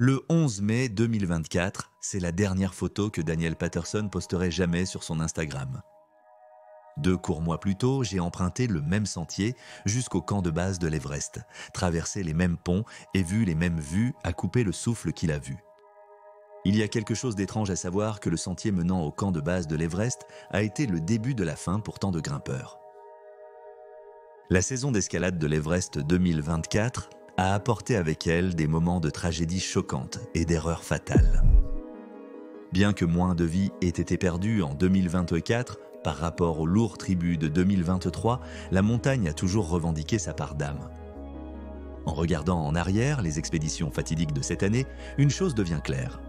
Le 11 mai 2024, c'est la dernière photo que Daniel Patterson posterait jamais sur son Instagram. 2 courts mois plus tôt, j'ai emprunté le même sentier jusqu'au camp de base de l'Everest, traversé les mêmes ponts et vu les mêmes vues à couper le souffle qu'il a vu. Il y a quelque chose d'étrange à savoir que le sentier menant au camp de base de l'Everest a été le début de la fin pour tant de grimpeurs. La saison d'escalade de l'Everest 2024 a apporté avec elle des moments de tragédie choquantes et d'erreurs fatales. Bien que moins de vies aient été perdues en 2024 par rapport au lourd tribut de 2023, la montagne a toujours revendiqué sa part d'âme. En regardant en arrière les expéditions fatidiques de cette année, une chose devient claire.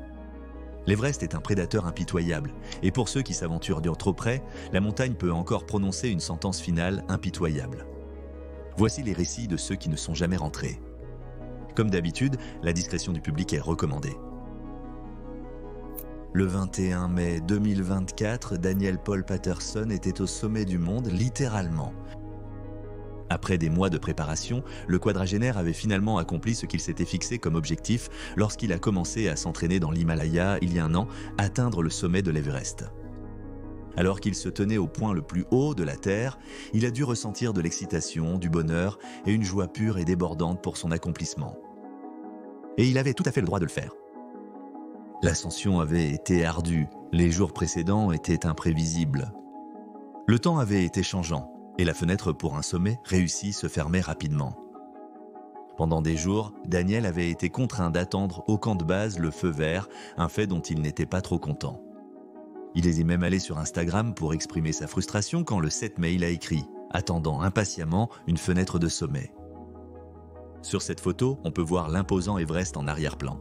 L'Everest est un prédateur impitoyable, et pour ceux qui s'aventurent trop près, la montagne peut encore prononcer une sentence finale impitoyable. Voici les récits de ceux qui ne sont jamais rentrés. Comme d'habitude, la discrétion du public est recommandée. Le 21 mai 2024, Daniel Paul Patterson était au sommet du monde, littéralement. Après des mois de préparation, le quadragénaire avait finalement accompli ce qu'il s'était fixé comme objectif lorsqu'il a commencé à s'entraîner dans l'Himalaya il y a un an, atteindre le sommet de l'Everest. Alors qu'il se tenait au point le plus haut de la Terre, il a dû ressentir de l'excitation, du bonheur et une joie pure et débordante pour son accomplissement. Et il avait tout à fait le droit de le faire. L'ascension avait été ardue, les jours précédents étaient imprévisibles. Le temps avait été changeant, et la fenêtre pour un sommet réussi se fermait rapidement. Pendant des jours, Daniel avait été contraint d'attendre au camp de base le feu vert, un fait dont il n'était pas trop content. Il est même allé sur Instagram pour exprimer sa frustration quand le 7 mai il a écrit « Attendant impatiemment une fenêtre de sommet ». Sur cette photo, on peut voir l'imposant Everest en arrière-plan.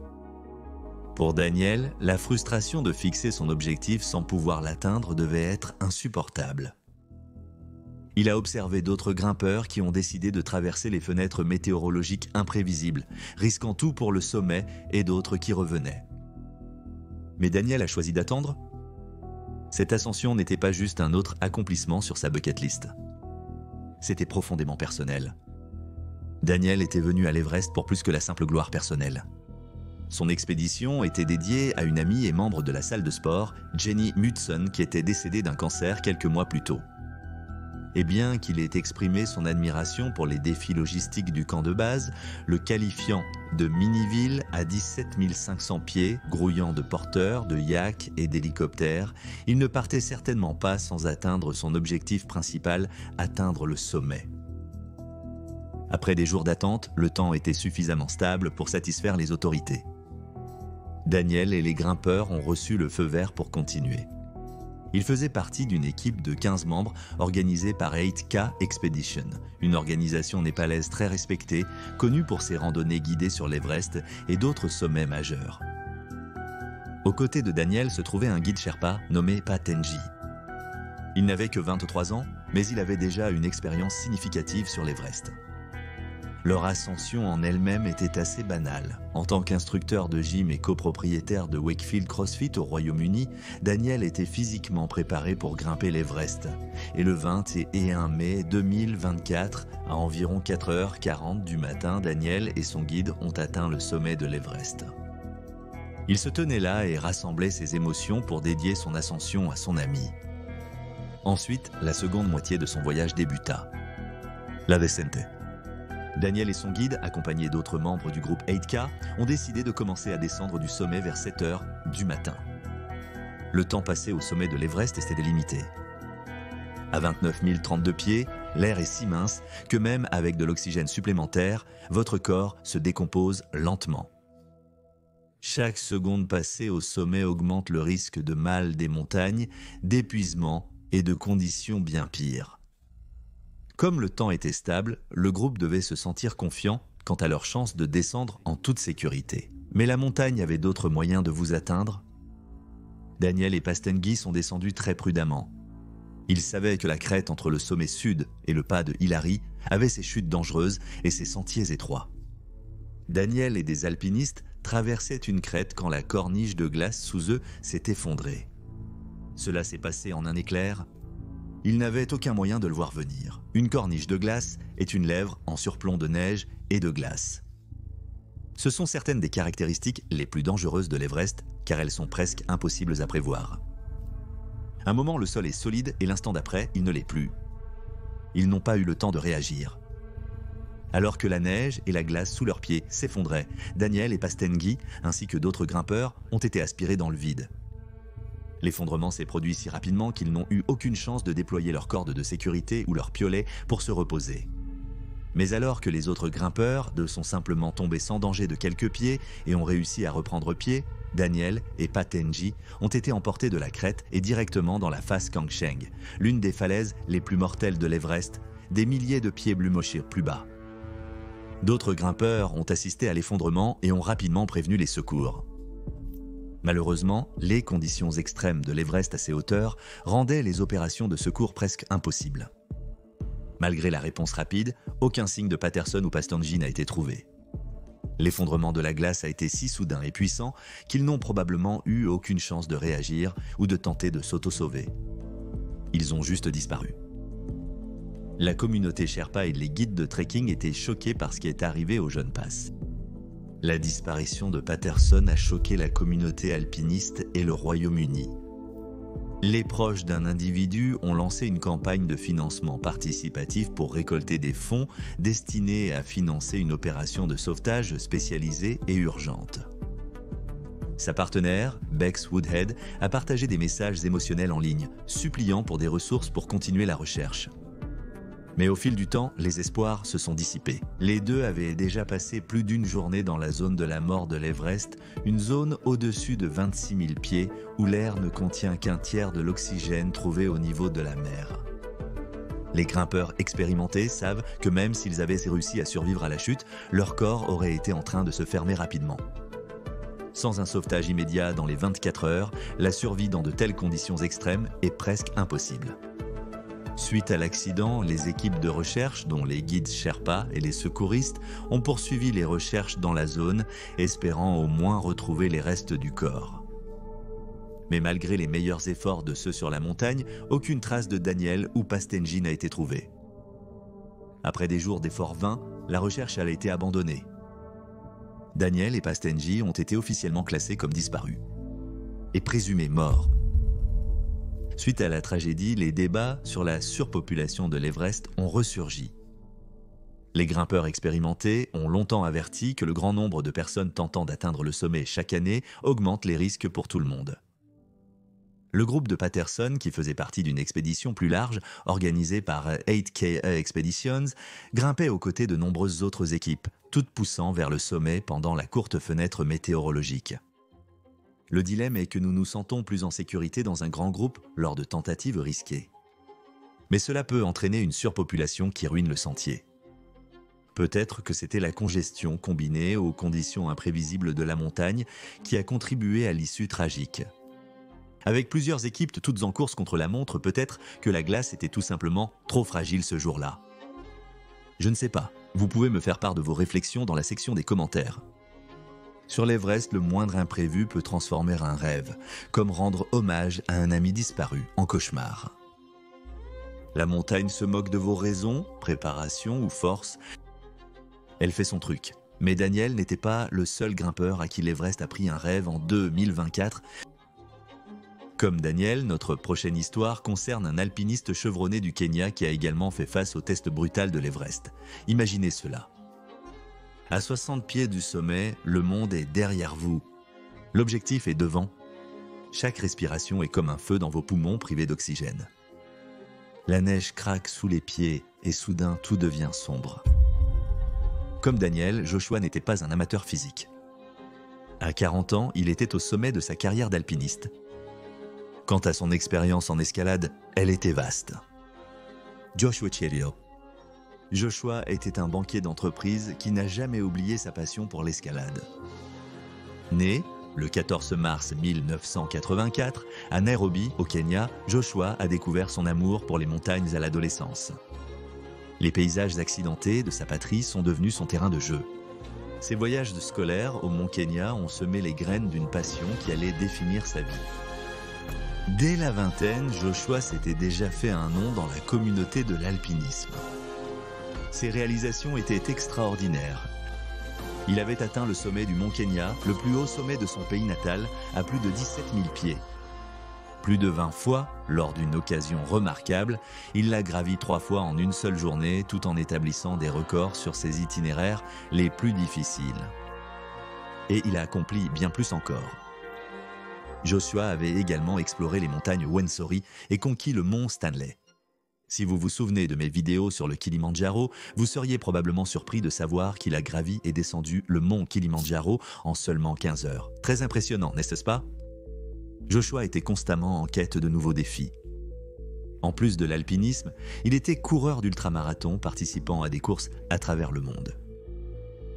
Pour Daniel, la frustration de fixer son objectif sans pouvoir l'atteindre devait être insupportable. Il a observé d'autres grimpeurs qui ont décidé de traverser les fenêtres météorologiques imprévisibles, risquant tout pour le sommet et d'autres qui revenaient. Mais Daniel a choisi d'attendre. Cette ascension n'était pas juste un autre accomplissement sur sa bucket list. C'était profondément personnel. Daniel était venu à l'Everest pour plus que la simple gloire personnelle. Son expédition était dédiée à une amie et membre de la salle de sport, Jenny Mutson, qui était décédée d'un cancer quelques mois plus tôt. Et bien qu'il ait exprimé son admiration pour les défis logistiques du camp de base, le qualifiant de mini-ville à 17 500 pieds, grouillant de porteurs, de yaks et d'hélicoptères, il ne partait certainement pas sans atteindre son objectif principal, atteindre le sommet. Après des jours d'attente, le temps était suffisamment stable pour satisfaire les autorités. Daniel et les grimpeurs ont reçu le feu vert pour continuer. Il faisait partie d'une équipe de 15 membres organisée par 8K Expedition, une organisation népalaise très respectée, connue pour ses randonnées guidées sur l'Everest et d'autres sommets majeurs. Aux côtés de Daniel se trouvait un guide Sherpa nommé Patenji. Il n'avait que 23 ans, mais il avait déjà une expérience significative sur l'Everest. Leur ascension en elle-même était assez banale. En tant qu'instructeur de gym et copropriétaire de Wakefield CrossFit au Royaume-Uni, Daniel était physiquement préparé pour grimper l'Everest. Et le 21 mai 2024, à environ 4h40 du matin, Daniel et son guide ont atteint le sommet de l'Everest. Il se tenait là et rassemblait ses émotions pour dédier son ascension à son ami. Ensuite, la seconde moitié de son voyage débuta. La descente. Daniel et son guide, accompagnés d'autres membres du groupe 8K, ont décidé de commencer à descendre du sommet vers 7h du matin. Le temps passé au sommet de l'Everest était limité. À 29 032 pieds, l'air est si mince que même avec de l'oxygène supplémentaire, votre corps se décompose lentement. Chaque seconde passée au sommet augmente le risque de mal des montagnes, d'épuisement et de conditions bien pires. Comme le temps était stable, le groupe devait se sentir confiant quant à leur chance de descendre en toute sécurité. Mais la montagne avait d'autres moyens de vous atteindre. Daniel et Patenji sont descendus très prudemment. Ils savaient que la crête entre le sommet sud et le pas de Hillary avait ses chutes dangereuses et ses sentiers étroits. Daniel et des alpinistes traversaient une crête quand la corniche de glace sous eux s'est effondrée. Cela s'est passé en un éclair. Ils n'avaient aucun moyen de le voir venir. Une corniche de glace est une lèvre en surplomb de neige et de glace. Ce sont certaines des caractéristiques les plus dangereuses de l'Everest, car elles sont presque impossibles à prévoir. Un moment, le sol est solide et l'instant d'après, il ne l'est plus. Ils n'ont pas eu le temps de réagir. Alors que la neige et la glace sous leurs pieds s'effondraient, Daniel et Pastengui, ainsi que d'autres grimpeurs, ont été aspirés dans le vide. L'effondrement s'est produit si rapidement qu'ils n'ont eu aucune chance de déployer leur corde de sécurité ou leur piolet pour se reposer. Mais alors que les autres grimpeurs sont simplement tombés sans danger de quelques pieds et ont réussi à reprendre pied, Daniel et Pastengui ont été emportés de la crête et directement dans la face Kangsheng, l'une des falaises les plus mortelles de l'Everest, des milliers de pieds Blumochir plus bas. D'autres grimpeurs ont assisté à l'effondrement et ont rapidement prévenu les secours. Malheureusement, les conditions extrêmes de l'Everest à ces hauteurs rendaient les opérations de secours presque impossibles. Malgré la réponse rapide, aucun signe de Patterson ou Pastengui n'a été trouvé. L'effondrement de la glace a été si soudain et puissant qu'ils n'ont probablement eu aucune chance de réagir ou de tenter de s'auto-sauver. Ils ont juste disparu. La communauté Sherpa et les guides de trekking étaient choqués par ce qui est arrivé au Jeune Pass. La disparition de Patterson a choqué la communauté alpiniste et le Royaume-Uni. Les proches d'un individu ont lancé une campagne de financement participatif pour récolter des fonds destinés à financer une opération de sauvetage spécialisée et urgente. Sa partenaire, Bex Woodhead, a partagé des messages émotionnels en ligne, suppliant pour des ressources pour continuer la recherche. Mais au fil du temps, les espoirs se sont dissipés. Les deux avaient déjà passé plus d'une journée dans la zone de la mort de l'Everest, une zone au-dessus de 26 000 pieds où l'air ne contient qu'un tiers de l'oxygène trouvé au niveau de la mer. Les grimpeurs expérimentés savent que même s'ils avaient réussi à survivre à la chute, leur corps aurait été en train de se fermer rapidement. Sans un sauvetage immédiat dans les 24 heures, la survie dans de telles conditions extrêmes est presque impossible. Suite à l'accident, les équipes de recherche, dont les guides Sherpa et les secouristes, ont poursuivi les recherches dans la zone, espérant au moins retrouver les restes du corps. Mais malgré les meilleurs efforts de ceux sur la montagne, aucune trace de Daniel ou Pastengui n'a été trouvée. Après des jours d'efforts vains, la recherche a été abandonnée. Daniel et Pastengui ont été officiellement classés comme disparus et présumés morts. Suite à la tragédie, les débats sur la surpopulation de l'Everest ont ressurgi. Les grimpeurs expérimentés ont longtemps averti que le grand nombre de personnes tentant d'atteindre le sommet chaque année augmente les risques pour tout le monde. Le groupe de Patterson, qui faisait partie d'une expédition plus large organisée par 8K Expeditions, grimpait aux côtés de nombreuses autres équipes, toutes poussant vers le sommet pendant la courte fenêtre météorologique. Le dilemme est que nous nous sentons plus en sécurité dans un grand groupe lors de tentatives risquées. Mais cela peut entraîner une surpopulation qui ruine le sentier. Peut-être que c'était la congestion combinée aux conditions imprévisibles de la montagne qui a contribué à l'issue tragique. Avec plusieurs équipes toutes en course contre la montre, peut-être que la glace était tout simplement trop fragile ce jour-là. Je ne sais pas, vous pouvez me faire part de vos réflexions dans la section des commentaires. Sur l'Everest, le moindre imprévu peut transformer un rêve, comme rendre hommage à un ami disparu en cauchemar. La montagne se moque de vos raisons, préparation ou force. Elle fait son truc. Mais Daniel n'était pas le seul grimpeur à qui l'Everest a pris un rêve en 2024. Comme Daniel, notre prochaine histoire concerne un alpiniste chevronné du Kenya qui a également fait face au test brutal de l'Everest. Imaginez cela. À 60 pieds du sommet, le monde est derrière vous. L'objectif est devant. Chaque respiration est comme un feu dans vos poumons privés d'oxygène. La neige craque sous les pieds et soudain tout devient sombre. Comme Daniel, Joshua n'était pas un amateur physique. À 40 ans, il était au sommet de sa carrière d'alpiniste. Quant à son expérience en escalade, elle était vaste. Joshua Cherio. Joshua était un banquier d'entreprise qui n'a jamais oublié sa passion pour l'escalade. Né le 14 mars 1984, à Nairobi, au Kenya, Joshua a découvert son amour pour les montagnes à l'adolescence. Les paysages accidentés de sa patrie sont devenus son terrain de jeu. Ses voyages scolaires au Mont Kenya ont semé les graines d'une passion qui allait définir sa vie. Dès la vingtaine, Joshua s'était déjà fait un nom dans la communauté de l'alpinisme. Ses réalisations étaient extraordinaires. Il avait atteint le sommet du mont Kenya, le plus haut sommet de son pays natal, à plus de 17 000 pieds. Plus de 20 fois, lors d'une occasion remarquable, il l'a gravi 3 fois en une seule journée, tout en établissant des records sur ses itinéraires les plus difficiles. Et il a accompli bien plus encore. Joshua avait également exploré les montagnes Wensori et conquis le mont Stanley. Si vous vous souvenez de mes vidéos sur le Kilimandjaro, vous seriez probablement surpris de savoir qu'il a gravi et descendu le mont Kilimandjaro en seulement 15 heures. Très impressionnant, n'est-ce pas? Joshua était constamment en quête de nouveaux défis. En plus de l'alpinisme, il était coureur d'ultramarathon participant à des courses à travers le monde.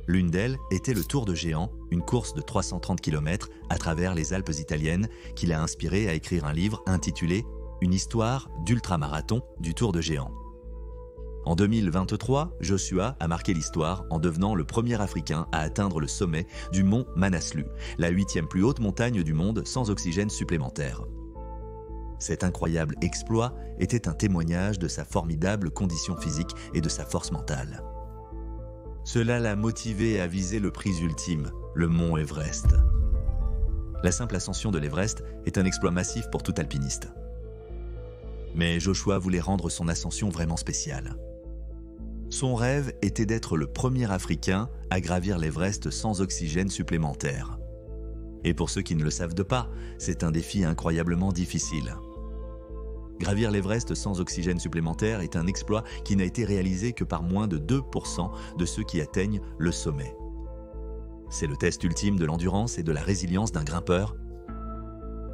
L'une d'elles était le Tour de Géant, une course de 330 km à travers les Alpes italiennes qui l'a inspiré à écrire un livre intitulé « Une histoire d'ultramarathon du Tour de Géant ». En 2023, Joshua a marqué l'histoire en devenant le premier Africain à atteindre le sommet du mont Manaslu, la 8e plus haute montagne du monde sans oxygène supplémentaire. Cet incroyable exploit était un témoignage de sa formidable condition physique et de sa force mentale. Cela l'a motivé à viser le prix ultime, le mont Everest. La simple ascension de l'Everest est un exploit massif pour tout alpiniste. Mais Joshua voulait rendre son ascension vraiment spéciale. Son rêve était d'être le premier Africain à gravir l'Everest sans oxygène supplémentaire. Et pour ceux qui ne le savent pas, c'est un défi incroyablement difficile. Gravir l'Everest sans oxygène supplémentaire est un exploit qui n'a été réalisé que par moins de 2% de ceux qui atteignent le sommet. C'est le test ultime de l'endurance et de la résilience d'un grimpeur.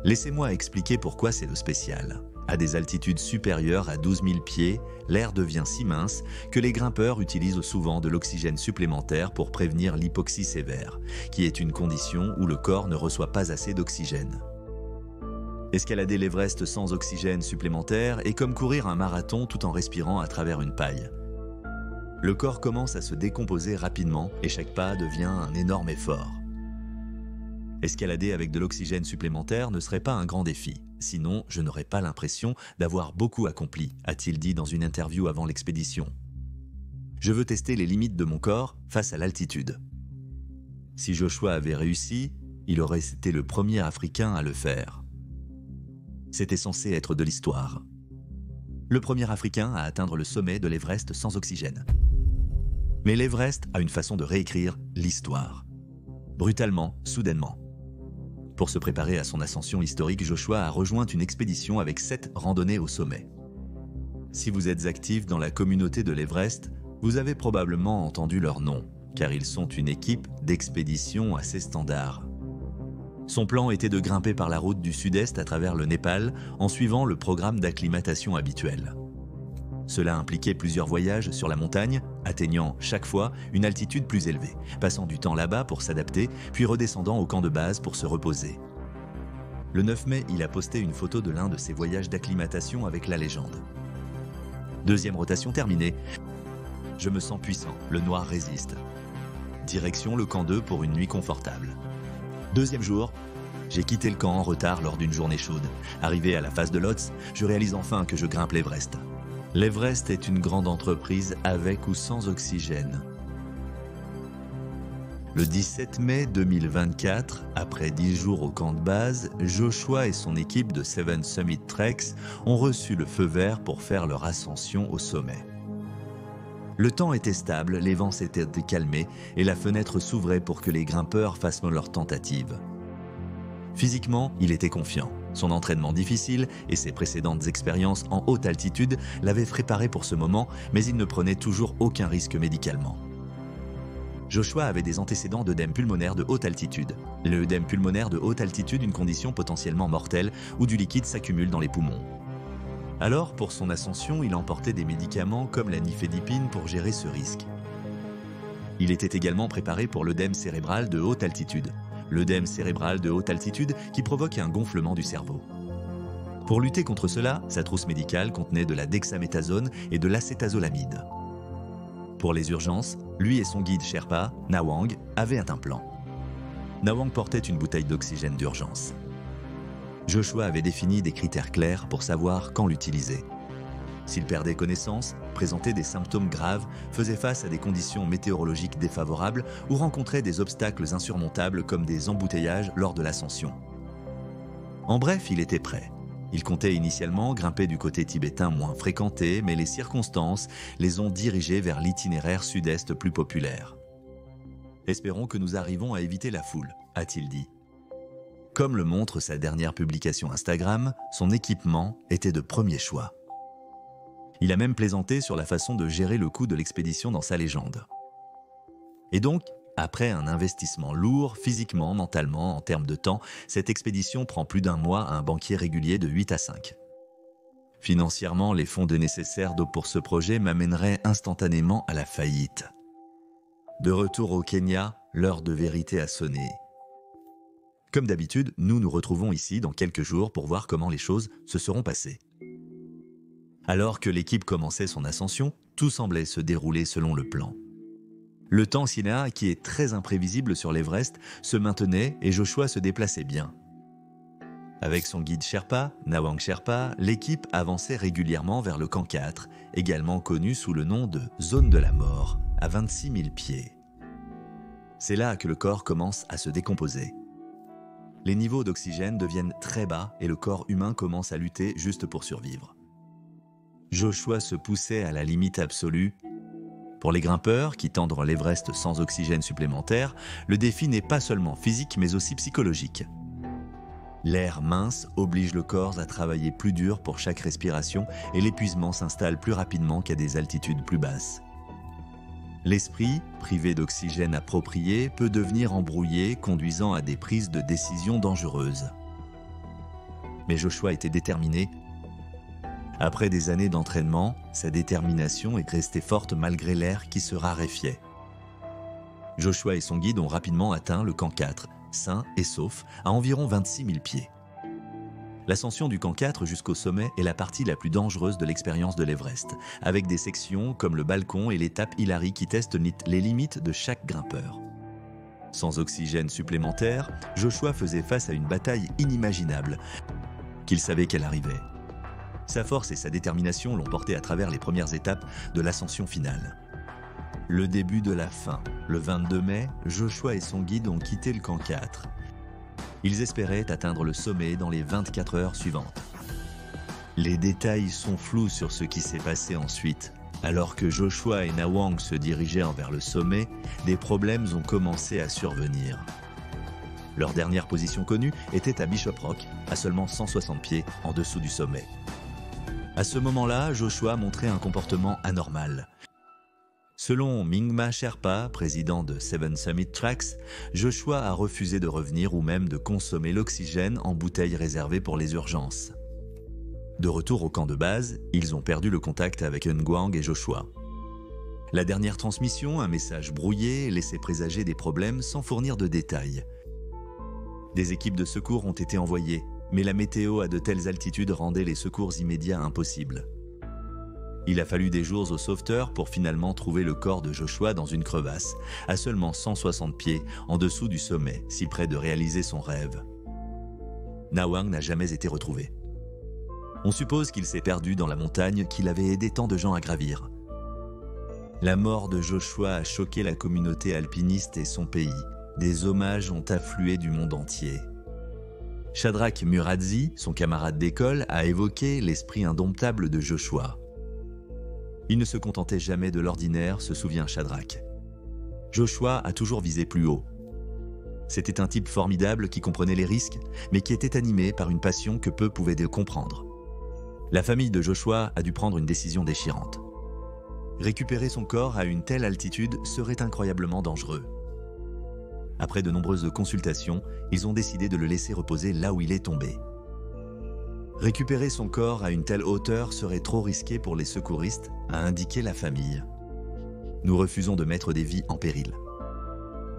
Laissez-moi expliquer pourquoi c'est le spécial. À des altitudes supérieures à 12 000 pieds, l'air devient si mince que les grimpeurs utilisent souvent de l'oxygène supplémentaire pour prévenir l'hypoxie sévère, qui est une condition où le corps ne reçoit pas assez d'oxygène. Escalader l'Everest sans oxygène supplémentaire est comme courir un marathon tout en respirant à travers une paille. Le corps commence à se décomposer rapidement et chaque pas devient un énorme effort. Escalader avec de l'oxygène supplémentaire ne serait pas un grand défi. Sinon, je n'aurais pas l'impression d'avoir beaucoup accompli, a-t-il dit dans une interview avant l'expédition. Je veux tester les limites de mon corps face à l'altitude. Si Joshua avait réussi, il aurait été le premier Africain à le faire. C'était censé être de l'histoire. Le premier Africain à atteindre le sommet de l'Everest sans oxygène. Mais l'Everest a une façon de réécrire l'histoire. Brutalement, soudainement. Pour se préparer à son ascension historique, Joshua a rejoint une expédition avec 7 randonnées au sommet. Si vous êtes actif dans la communauté de l'Everest, vous avez probablement entendu leur nom, car ils sont une équipe d'expédition assez standard. Son plan était de grimper par la route du sud-est à travers le Népal en suivant le programme d'acclimatation habituel. Cela impliquait plusieurs voyages sur la montagne, atteignant chaque fois une altitude plus élevée, passant du temps là-bas pour s'adapter, puis redescendant au camp de base pour se reposer. Le 9 mai, il a posté une photo de l'un de ses voyages d'acclimatation avec la légende. Deuxième rotation terminée. Je me sens puissant, le noir résiste. Direction le camp 2 pour une nuit confortable. Deuxième jour, j'ai quitté le camp en retard lors d'une journée chaude. Arrivé à la face de Lhotse, je réalise enfin que je grimpe l'Everest. L'Everest est une grande entreprise avec ou sans oxygène. Le 17 mai 2024, après 10 jours au camp de base, Joshua et son équipe de Seven Summit Treks ont reçu le feu vert pour faire leur ascension au sommet. Le temps était stable, les vents s'étaient calmés et la fenêtre s'ouvrait pour que les grimpeurs fassent leur tentative. Physiquement, il était confiant. Son entraînement difficile et ses précédentes expériences en haute altitude l'avaient préparé pour ce moment, mais il ne prenait toujours aucun risque médicalement. Joshua avait des antécédents d'œdème pulmonaire de haute altitude. L'œdème pulmonaire de haute altitude, une condition potentiellement mortelle où du liquide s'accumule dans les poumons. Alors, pour son ascension, il emportait des médicaments comme la nifedipine pour gérer ce risque. Il était également préparé pour l'œdème cérébral de haute altitude. L'œdème cérébral de haute altitude qui provoque un gonflement du cerveau. Pour lutter contre cela, sa trousse médicale contenait de la dexaméthasone et de l'acétazolamide. Pour les urgences, lui et son guide Sherpa, Nawang, avaient un plan. Nawang portait une bouteille d'oxygène d'urgence. Joshua avait défini des critères clairs pour savoir quand l'utiliser. S'il perdait connaissance, présentait des symptômes graves, faisait face à des conditions météorologiques défavorables ou rencontrait des obstacles insurmontables comme des embouteillages lors de l'ascension. En bref, il était prêt. Il comptait initialement grimper du côté tibétain moins fréquenté, mais les circonstances les ont dirigés vers l'itinéraire sud-est plus populaire. « Espérons que nous arrivons à éviter la foule », a-t-il dit. Comme le montre sa dernière publication Instagram, son équipement était de premier choix. Il a même plaisanté sur la façon de gérer le coût de l'expédition dans sa légende. Et donc, après un investissement lourd, physiquement, mentalement, en termes de temps, cette expédition prend plus d'un mois à un banquier régulier de 8 à 5. Financièrement, les fonds nécessaires pour ce projet m'amèneraient instantanément à la faillite. De retour au Kenya, l'heure de vérité a sonné. Comme d'habitude, nous nous retrouvons ici dans quelques jours pour voir comment les choses se seront passées. Alors que l'équipe commençait son ascension, tout semblait se dérouler selon le plan. Le temps cinéa, qui est très imprévisible sur l'Everest, se maintenait et Joshua se déplaçait bien. Avec son guide Sherpa, Nawang Sherpa, l'équipe avançait régulièrement vers le camp 4, également connu sous le nom de zone de la mort, à 26 000 pieds. C'est là que le corps commence à se décomposer. Les niveaux d'oxygène deviennent très bas et le corps humain commence à lutter juste pour survivre. Joshua se poussait à la limite absolue. Pour les grimpeurs qui tendent l'Everest sans oxygène supplémentaire, le défi n'est pas seulement physique mais aussi psychologique. L'air mince oblige le corps à travailler plus dur pour chaque respiration et l'épuisement s'installe plus rapidement qu'à des altitudes plus basses. L'esprit, privé d'oxygène approprié, peut devenir embrouillé, conduisant à des prises de décision dangereuses. Mais Joshua était déterminé. Après des années d'entraînement, sa détermination est restée forte malgré l'air qui se raréfiait. Joshua et son guide ont rapidement atteint le camp 4, sain et sauf, à environ 26 000 pieds. L'ascension du camp 4 jusqu'au sommet est la partie la plus dangereuse de l'expérience de l'Everest, avec des sections comme le balcon et l'étape Hillary qui testent les limites de chaque grimpeur. Sans oxygène supplémentaire, Joshua faisait face à une bataille inimaginable, qu'il savait qu'elle arrivait. Sa force et sa détermination l'ont porté à travers les premières étapes de l'ascension finale. Le début de la fin, le 22 mai, Joshua et son guide ont quitté le camp 4. Ils espéraient atteindre le sommet dans les 24 heures suivantes. Les détails sont flous sur ce qui s'est passé ensuite. Alors que Joshua et Nawang se dirigeaient vers le sommet, des problèmes ont commencé à survenir. Leur dernière position connue était à Bishop Rock, à seulement 160 pieds en dessous du sommet. À ce moment-là, Joshua montrait un comportement anormal. Selon Mingma Sherpa, président de Seven Summit Tracks, Joshua a refusé de revenir ou même de consommer l'oxygène en bouteilles réservées pour les urgences. De retour au camp de base, ils ont perdu le contact avec Nguyen et Joshua. La dernière transmission, un message brouillé, laissait présager des problèmes sans fournir de détails. Des équipes de secours ont été envoyées, mais la météo à de telles altitudes rendait les secours immédiats impossibles. Il a fallu des jours aux sauveteurs pour finalement trouver le corps de Joshua dans une crevasse, à seulement 160 pieds, en dessous du sommet, si près de réaliser son rêve. Nawang n'a jamais été retrouvé. On suppose qu'il s'est perdu dans la montagne qu'il avait aidé tant de gens à gravir. La mort de Joshua a choqué la communauté alpiniste et son pays. Des hommages ont afflué du monde entier. Shadrach Muradzi, son camarade d'école, a évoqué l'esprit indomptable de Joshua. Il ne se contentait jamais de l'ordinaire, se souvient Shadrach. Joshua a toujours visé plus haut. C'était un type formidable qui comprenait les risques, mais qui était animé par une passion que peu pouvaient comprendre. La famille de Joshua a dû prendre une décision déchirante. Récupérer son corps à une telle altitude serait incroyablement dangereux. Après de nombreuses consultations, ils ont décidé de le laisser reposer là où il est tombé. Récupérer son corps à une telle hauteur serait trop risqué pour les secouristes, a indiqué la famille. Nous refusons de mettre des vies en péril.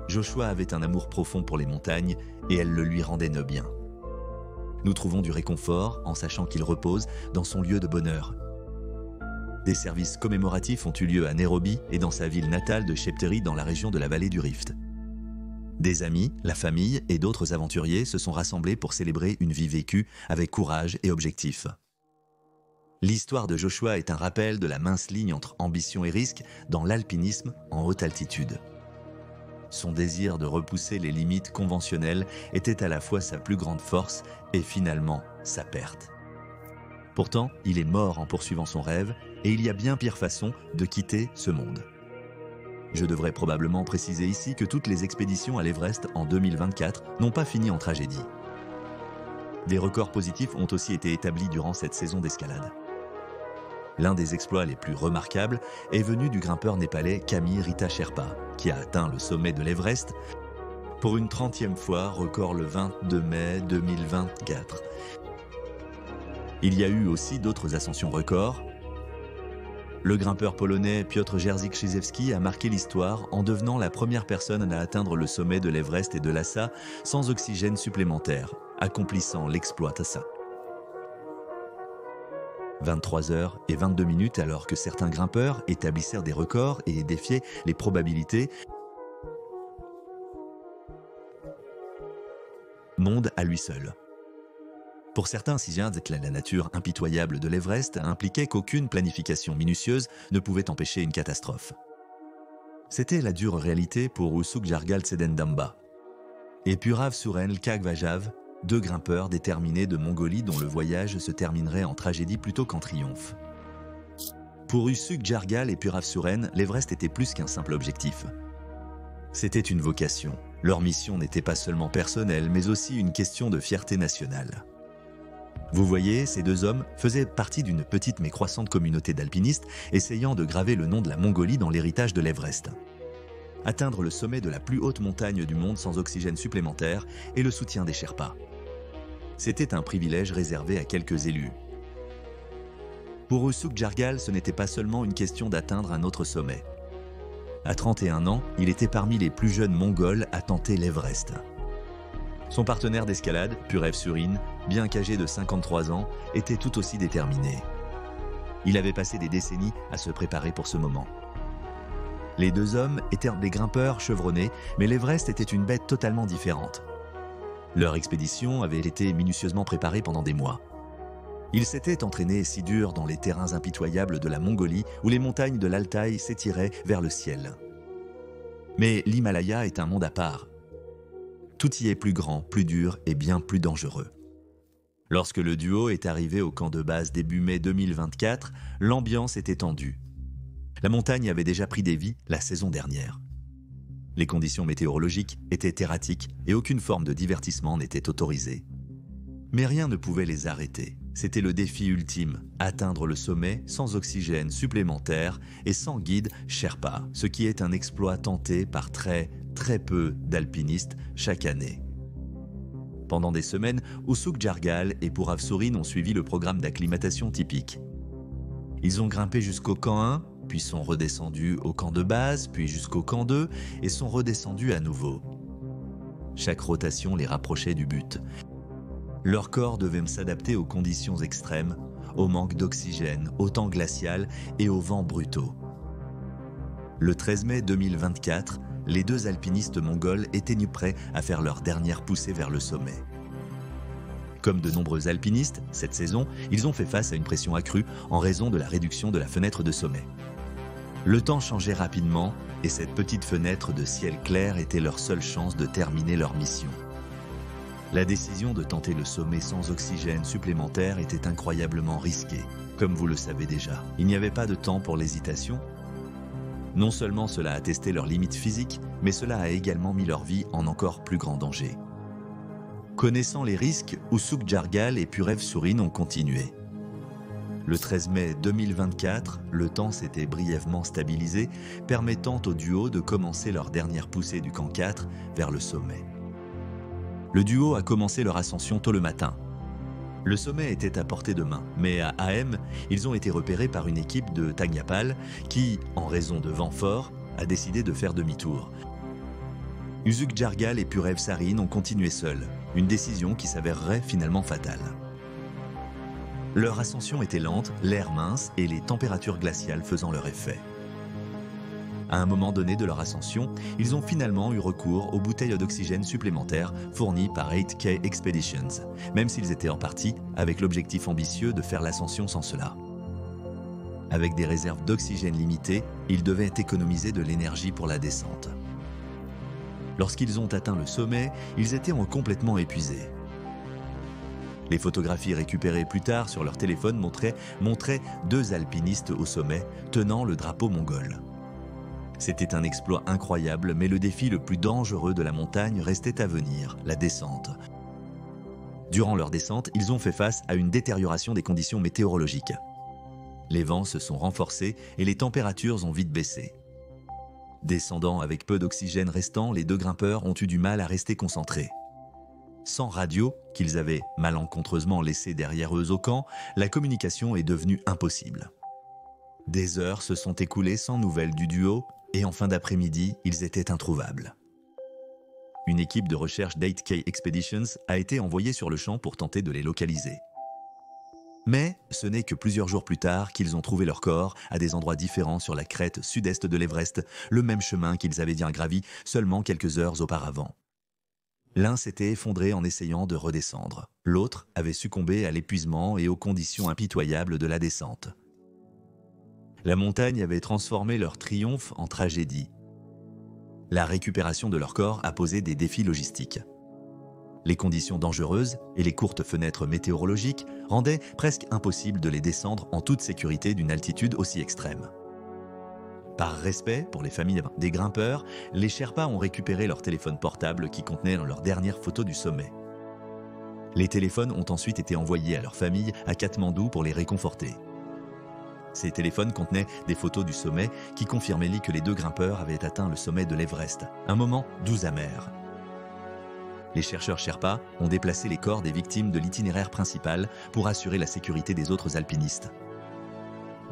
Joshua avait un amour profond pour les montagnes et elles le lui rendaient bien. Nous trouvons du réconfort en sachant qu'il repose dans son lieu de bonheur. Des services commémoratifs ont eu lieu à Nairobi et dans sa ville natale de Cheptegei dans la région de la vallée du Rift. Des amis, la famille et d'autres aventuriers se sont rassemblés pour célébrer une vie vécue avec courage et objectif. L'histoire de Joshua est un rappel de la mince ligne entre ambition et risque dans l'alpinisme en haute altitude. Son désir de repousser les limites conventionnelles était à la fois sa plus grande force et finalement sa perte. Pourtant, il est mort en poursuivant son rêve et il y a bien pire façon de quitter ce monde. Je devrais probablement préciser ici que toutes les expéditions à l'Everest en 2024 n'ont pas fini en tragédie. Des records positifs ont aussi été établis durant cette saison d'escalade. L'un des exploits les plus remarquables est venu du grimpeur népalais Kami Rita Sherpa, qui a atteint le sommet de l'Everest pour une 30e fois, record le 22 mai 2024. Il y a eu aussi d'autres ascensions records. Le grimpeur polonais Piotr Jerzy-Krzyzewski a marqué l'histoire en devenant la première personne à atteindre le sommet de l'Everest et de Lhasa sans oxygène supplémentaire, accomplissant l'exploit Lhasa. 23h22 alors que certains grimpeurs établissèrent des records et défiaient les probabilités. Monde à lui seul. Pour certains Sijads, la nature impitoyable de l'Everest impliquait qu'aucune planification minutieuse ne pouvait empêcher une catastrophe. C'était la dure réalité pour Usuk Jargal Tseden-Damba et Purav Suren Lkhagvajav, deux grimpeurs déterminés de Mongolie dont le voyage se terminerait en tragédie plutôt qu'en triomphe. Pour Usuk Jargal et Purav Suren, l'Everest était plus qu'un simple objectif. C'était une vocation. Leur mission n'était pas seulement personnelle, mais aussi une question de fierté nationale. Vous voyez, ces deux hommes faisaient partie d'une petite mais croissante communauté d'alpinistes essayant de graver le nom de la Mongolie dans l'héritage de l'Everest. Atteindre le sommet de la plus haute montagne du monde sans oxygène supplémentaire et le soutien des Sherpas. C'était un privilège réservé à quelques élus. Pour Usuk Jargal, ce n'était pas seulement une question d'atteindre un autre sommet. À 31 ans, il était parmi les plus jeunes Mongols à tenter l'Everest. Son partenaire d'escalade, Purav Surin, bien qu'âgé de 53 ans, était tout aussi déterminé. Il avait passé des décennies à se préparer pour ce moment. Les deux hommes étaient des grimpeurs chevronnés, mais l'Everest était une bête totalement différente. Leur expédition avait été minutieusement préparée pendant des mois. Ils s'étaient entraînés si dur dans les terrains impitoyables de la Mongolie où les montagnes de l'Altaï s'étiraient vers le ciel. Mais l'Himalaya est un monde à part. Tout y est plus grand, plus dur et bien plus dangereux. Lorsque le duo est arrivé au camp de base début mai 2024, l'ambiance était tendue. La montagne avait déjà pris des vies la saison dernière. Les conditions météorologiques étaient erratiques et aucune forme de divertissement n'était autorisée. Mais rien ne pouvait les arrêter. C'était le défi ultime, atteindre le sommet sans oxygène supplémentaire et sans guide Sherpa, ce qui est un exploit tenté par très peu d'alpinistes chaque année. Pendant des semaines, Usuk Jargal et Purav Surin ont suivi le programme d'acclimatation typique. Ils ont grimpé jusqu'au camp 1, puis sont redescendus au camp de base, puis jusqu'au camp 2 et sont redescendus à nouveau. Chaque rotation les rapprochait du but. Leur corps devait s'adapter aux conditions extrêmes, au manque d'oxygène, au temps glacial et aux vents brutaux. Le 13 mai 2024, les deux alpinistes mongols étaient prêts à faire leur dernière poussée vers le sommet. Comme de nombreux alpinistes, cette saison, ils ont fait face à une pression accrue en raison de la réduction de la fenêtre de sommet. Le temps changeait rapidement et cette petite fenêtre de ciel clair était leur seule chance de terminer leur mission. La décision de tenter le sommet sans oxygène supplémentaire était incroyablement risquée. Comme vous le savez déjà, il n'y avait pas de temps pour l'hésitation. Non seulement cela a testé leurs limites physiques, mais cela a également mis leur vie en encore plus grand danger. Connaissant les risques, Usuk Jargal et Purav Surin ont continué. Le 13 mai 2024, le temps s'était brièvement stabilisé, permettant au duo de commencer leur dernière poussée du camp 4 vers le sommet. Le duo a commencé leur ascension tôt le matin. Le sommet était à portée de main, mais à AM, ils ont été repérés par une équipe de Tagnapal qui, en raison de vent fort, a décidé de faire demi-tour. Usuk Jargal et Purav Surin ont continué seuls, une décision qui s'avérerait finalement fatale. Leur ascension était lente, l'air mince et les températures glaciales faisant leur effet. À un moment donné de leur ascension, ils ont finalement eu recours aux bouteilles d'oxygène supplémentaires fournies par 8K Expeditions, même s'ils étaient en partie avec l'objectif ambitieux de faire l'ascension sans cela. Avec des réserves d'oxygène limitées, ils devaient économiser de l'énergie pour la descente. Lorsqu'ils ont atteint le sommet, ils étaient complètement épuisés. Les photographies récupérées plus tard sur leur téléphone montraient 2 alpinistes au sommet tenant le drapeau mongol. C'était un exploit incroyable, mais le défi le plus dangereux de la montagne restait à venir, la descente. Durant leur descente, ils ont fait face à une détérioration des conditions météorologiques. Les vents se sont renforcés et les températures ont vite baissé. Descendant avec peu d'oxygène restant, les 2 grimpeurs ont eu du mal à rester concentrés. Sans radio, qu'ils avaient malencontreusement laissé derrière eux au camp, la communication est devenue impossible. Des heures se sont écoulées sans nouvelles du duo et en fin d'après-midi, ils étaient introuvables. Une équipe de recherche d'8K Expeditions a été envoyée sur le champ pour tenter de les localiser. Mais ce n'est que plusieurs jours plus tard qu'ils ont trouvé leur corps à des endroits différents sur la crête sud-est de l'Everest, le même chemin qu'ils avaient bien gravi seulement quelques heures auparavant. L'un s'était effondré en essayant de redescendre. L'autre avait succombé à l'épuisement et aux conditions impitoyables de la descente. La montagne avait transformé leur triomphe en tragédie. La récupération de leur corps a posé des défis logistiques. Les conditions dangereuses et les courtes fenêtres météorologiques rendaient presque impossible de les descendre en toute sécurité d'une altitude aussi extrême. Par respect pour les familles des grimpeurs, les Sherpas ont récupéré leurs téléphones portables qui contenaient leurs dernières photos du sommet. Les téléphones ont ensuite été envoyés à leurs familles à Katmandou pour les réconforter. Ces téléphones contenaient des photos du sommet qui confirmaient que les 2 grimpeurs avaient atteint le sommet de l'Everest, un moment doux amer. Les chercheurs Sherpas ont déplacé les corps des victimes de l'itinéraire principal pour assurer la sécurité des autres alpinistes.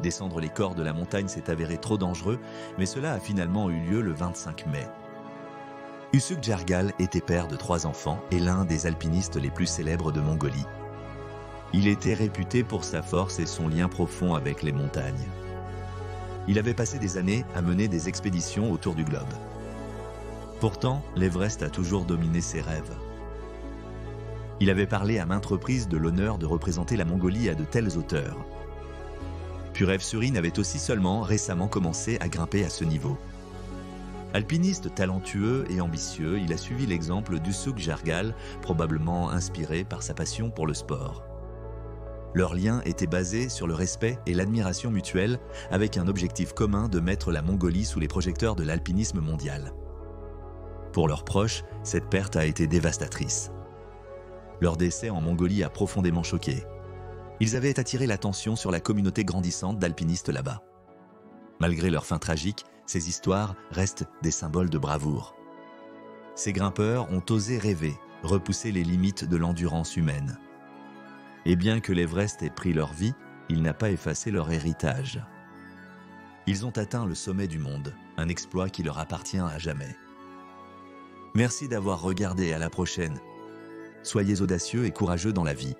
Descendre les corps de la montagne s'est avéré trop dangereux, mais cela a finalement eu lieu le 25 mai. Usuk Jargal était père de 3 enfants et l'un des alpinistes les plus célèbres de Mongolie. Il était réputé pour sa force et son lien profond avec les montagnes. Il avait passé des années à mener des expéditions autour du globe. Pourtant, l'Everest a toujours dominé ses rêves. Il avait parlé à maintes reprises de l'honneur de représenter la Mongolie à de telles hauteurs. Purev Surin avait aussi seulement récemment commencé à grimper à ce niveau. Alpiniste talentueux et ambitieux, il a suivi l'exemple d'Usuk Jargal, probablement inspiré par sa passion pour le sport. Leur lien était basé sur le respect et l'admiration mutuelle, avec un objectif commun de mettre la Mongolie sous les projecteurs de l'alpinisme mondial. Pour leurs proches, cette perte a été dévastatrice. Leur décès en Mongolie a profondément choqué. Ils avaient attiré l'attention sur la communauté grandissante d'alpinistes là-bas. Malgré leur fin tragique, ces histoires restent des symboles de bravoure. Ces grimpeurs ont osé rêver, repousser les limites de l'endurance humaine. Et bien que l'Everest ait pris leur vie, il n'a pas effacé leur héritage. Ils ont atteint le sommet du monde, un exploit qui leur appartient à jamais. Merci d'avoir regardé, à la prochaine. Soyez audacieux et courageux dans la vie.